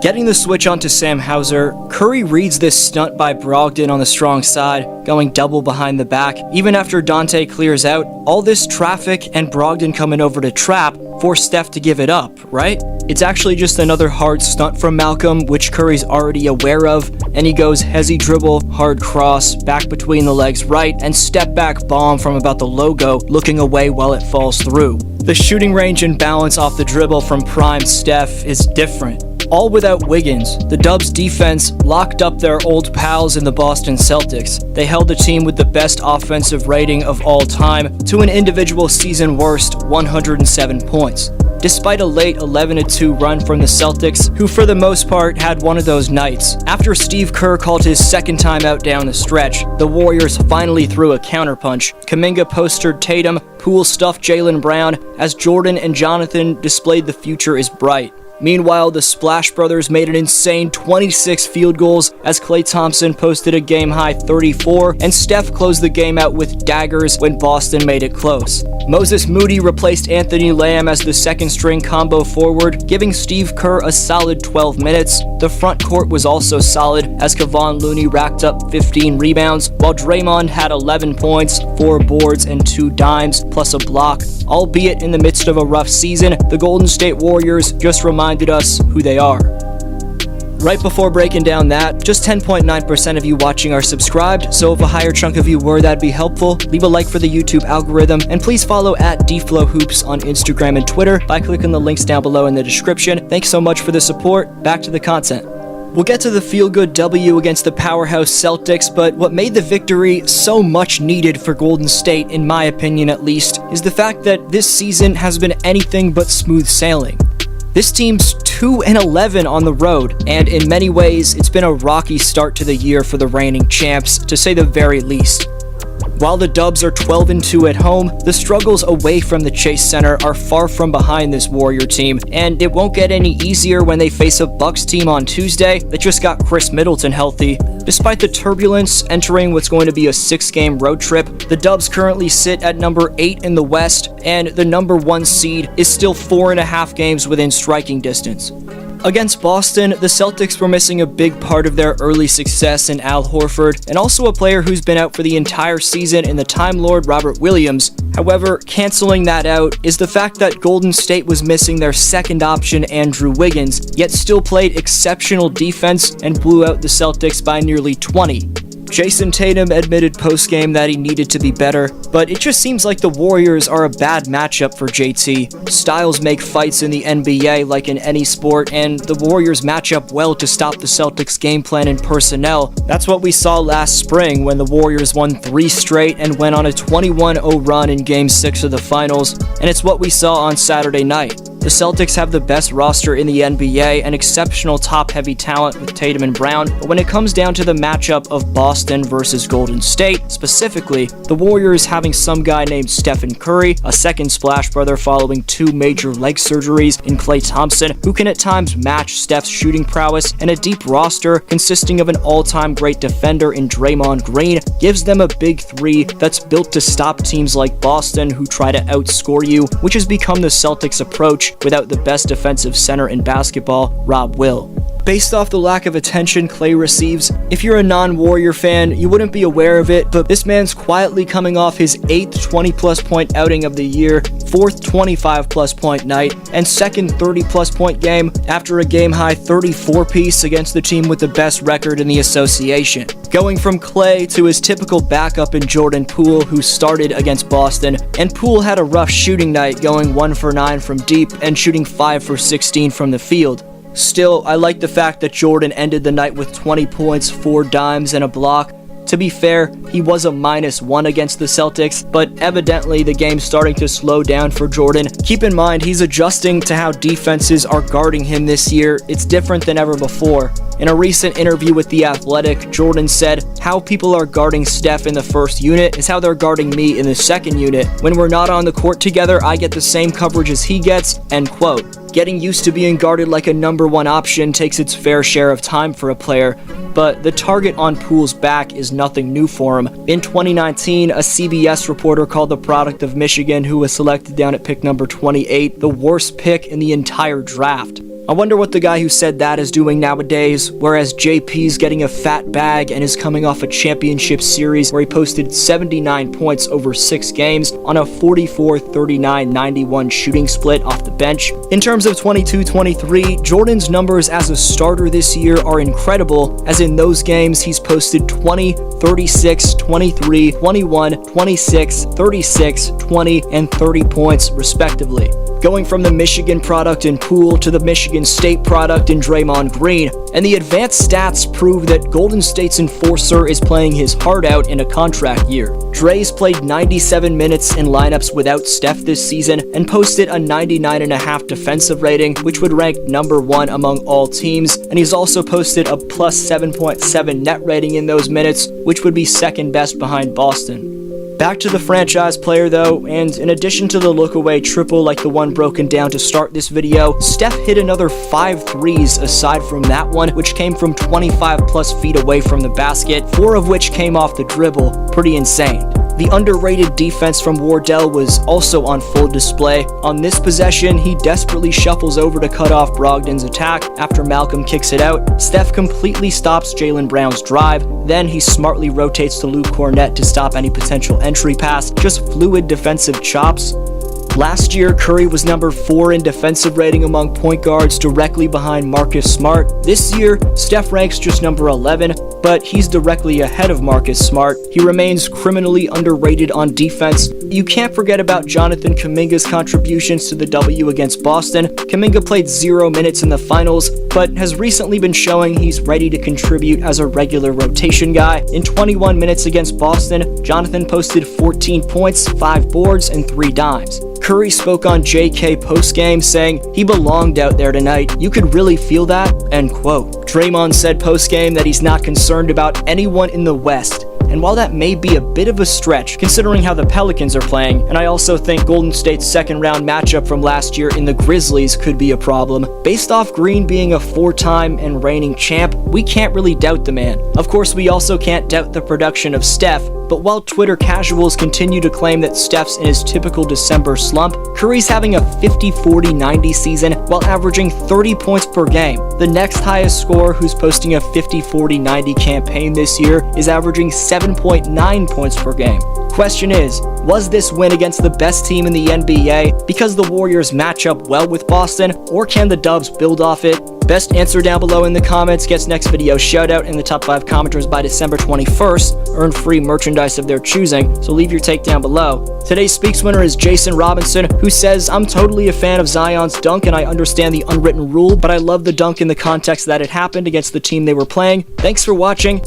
Getting the switch onto Sam Hauser, Curry reads this stunt by Brogdon on the strong side, going double behind the back. Even after Dante clears out, all this traffic and Brogdon coming over to trap force Steph to give it up, right? It's actually just another hard stunt from Malcolm, which Curry's already aware of, and he goes hezzy dribble, hard cross, back between the legs right, and step back bomb from about the logo, looking away while it falls through. The shooting range and balance off the dribble from prime Steph is different. All without Wiggins. The Dubs defense locked up their old pals in the Boston Celtics. They held the team with the best offensive rating of all time to an individual season worst 107 points. Despite a late 11-2 run from the Celtics, who for the most part had one of those nights. After Steve Kerr called his second time out down the stretch, the Warriors finally threw a counterpunch. Kuminga postered Tatum, Poole stuffed Jaylen Brown, as Jordan and Jonathan displayed the future is bright. Meanwhile, the Splash Brothers made an insane 26 field goals as Klay Thompson posted a game-high 34, and Steph closed the game out with daggers when Boston made it close. Moses Moody replaced Anthony Lamb as the second-string combo forward, giving Steve Kerr a solid 12 minutes. The front court was also solid as Kevon Looney racked up 15 rebounds, while Draymond had 11 points, 4 boards, and 2 dimes, plus a block. Albeit in the midst of a rough season, the Golden State Warriors just reminded us who they are. Right before breaking down that, just 10.9% of you watching are subscribed, so if a higher chunk of you were, that'd be helpful. Leave a like for the YouTube algorithm, and please follow at DFlowHoops on Instagram and Twitter by clicking the links down below in the description. Thanks so much for the support. Back to the content. We'll get to the feel-good W against the powerhouse Celtics, but what made the victory so much needed for Golden State, in my opinion at least, is the fact that this season has been anything but smooth sailing. This team's 2-11 on the road, and in many ways, it's been a rocky start to the year for the reigning champs, to say the very least. While the Dubs are 12-2 at home, the struggles away from the Chase Center are far from behind this Warrior team, and it won't get any easier when they face a Bucks team on Tuesday that just got Chris Middleton healthy. Despite the turbulence entering what's going to be a 6-game road trip, the Dubs currently sit at number 8 in the West, and the number 1 seed is still 4.5 games within striking distance. Against Boston, the Celtics were missing a big part of their early success in Al Horford, and also a player who's been out for the entire season in the Time Lord Robert Williams. However, canceling that out is the fact that Golden State was missing their second option, Andrew Wiggins, yet still played exceptional defense and blew out the Celtics by nearly 20. Jason Tatum admitted post-game that he needed to be better, but it just seems like the Warriors are a bad matchup for JT. Styles make fights in the NBA like in any sport, and the Warriors match up well to stop the Celtics' game plan and personnel. That's what we saw last spring when the Warriors won 3 straight and went on a 21-0 run in Game 6 of the Finals, and it's what we saw on Saturday night. The Celtics have the best roster in the NBA and exceptional top-heavy talent with Tatum and Brown, but when it comes down to the matchup of Boston versus Golden State, specifically, the Warriors having some guy named Stephen Curry, a second Splash Brother following 2 major leg surgeries in Klay Thompson, who can at times match Steph's shooting prowess, and a deep roster consisting of an all-time great defender in Draymond Green, gives them a big 3 that's built to stop teams like Boston who try to outscore you, which has become the Celtics' approach without the best defensive center in basketball, Rob Will. Based off the lack of attention Klay receives, if you're a non-Warrior fan, you wouldn't be aware of it, but this man's quietly coming off his 8th 20-plus point outing of the year, 4th 25-plus point night, and 2nd 30-plus point game after a game-high 34-piece against the team with the best record in the association. Going from Klay to his typical backup in Jordan Poole, who started against Boston, and Poole had a rough shooting night, going 1 for 9 from deep and shooting 5 for 16 from the field. Still, I like the fact that Jordan ended the night with 20 points, 4 dimes, and a block. To be fair, he was a -1 against the Celtics, but evidently the game's starting to slow down for Jordan. Keep in mind, he's adjusting to how defenses are guarding him this year. It's different than ever before. In a recent interview with The Athletic, Jordan said, "How people are guarding Steph in the first unit is how they're guarding me in the second unit. When we're not on the court together, I get the same coverage as he gets," end quote. Getting used to being guarded like a number 1 option takes its fair share of time for a player, but the target on Poole's back is nothing new for him. In 2019, a CBS reporter called the product of Michigan, who was selected down at pick number 28, the worst pick in the entire draft. I wonder what the guy who said that is doing nowadays, whereas JP's getting a fat bag and is coming off a championship series where he posted 79 points over 6 games on a 44-39-91 shooting split off the bench. In terms of 22-23, Jordan's numbers as a starter this year are incredible, as in those games he's posted 20, 36, 23, 21, 26, 36, 20, and 30 points respectively. Going from the Michigan product in Poole to the Michigan State product in Draymond Green, and the advanced stats prove that Golden State's enforcer is playing his heart out in a contract year. Dre's played 97 minutes in lineups without Steph this season and posted a 99.5 defensive rating, which would rank number 1 among all teams, and he's also posted a plus 7.7 net rating in those minutes, which would be second best behind Boston. Back to the franchise player though, and in addition to the look-away triple like the one broken down to start this video, Steph hit another 5 threes aside from that one, which came from 25 plus feet away from the basket, 4 of which came off the dribble. Pretty insane. The underrated defense from Wardell was also on full display. On this possession, he desperately shuffles over to cut off Brogdon's attack after Malcolm kicks it out. Steph completely stops Jaylen Brown's drive, then he smartly rotates to Luke Kornet to stop any potential entry pass. Just fluid defensive chops. Last year, Curry was number 4 in defensive rating among point guards, directly behind Marcus Smart. This year, Steph ranks just number 11, but he's directly ahead of Marcus Smart. He remains criminally underrated on defense. You can't forget about Jonathan Kuminga's contributions to the W against Boston. Kuminga played 0 minutes in the finals, but has recently been showing he's ready to contribute as a regular rotation guy. In 21 minutes against Boston, Jonathan posted 14 points, 5 boards, and 3 dimes. Curry spoke on JK postgame saying, "He belonged out there tonight. You could really feel that," end quote. Draymond said postgame that he's not concerned about anyone in the West. And while that may be a bit of a stretch, considering how the Pelicans are playing, and I also think Golden State's second-round matchup from last year in the Grizzlies could be a problem, based off Green being a 4-time and reigning champ, we can't really doubt the man. Of course, we also can't doubt the production of Steph, but while Twitter casuals continue to claim that Steph's in his typical December slump, Curry's having a 50-40-90 season while averaging 30 points per game. The next highest scorer who's posting a 50-40-90 campaign this year is averaging 7.9 points per game. Question is, was this win against the best team in the NBA because the Warriors match up well with Boston, or can the Dubs build off it? Best answer down below in the comments gets next video shoutout in the top 5 commenters by December 21st. Earn free merchandise of their choosing, so leave your take down below. Today's Speaks winner is Jason Robinson, who says, "I'm totally a fan of Zion's dunk and I understand the unwritten rule, but I love the dunk in the context that it happened against the team they were playing. Thanks for watching."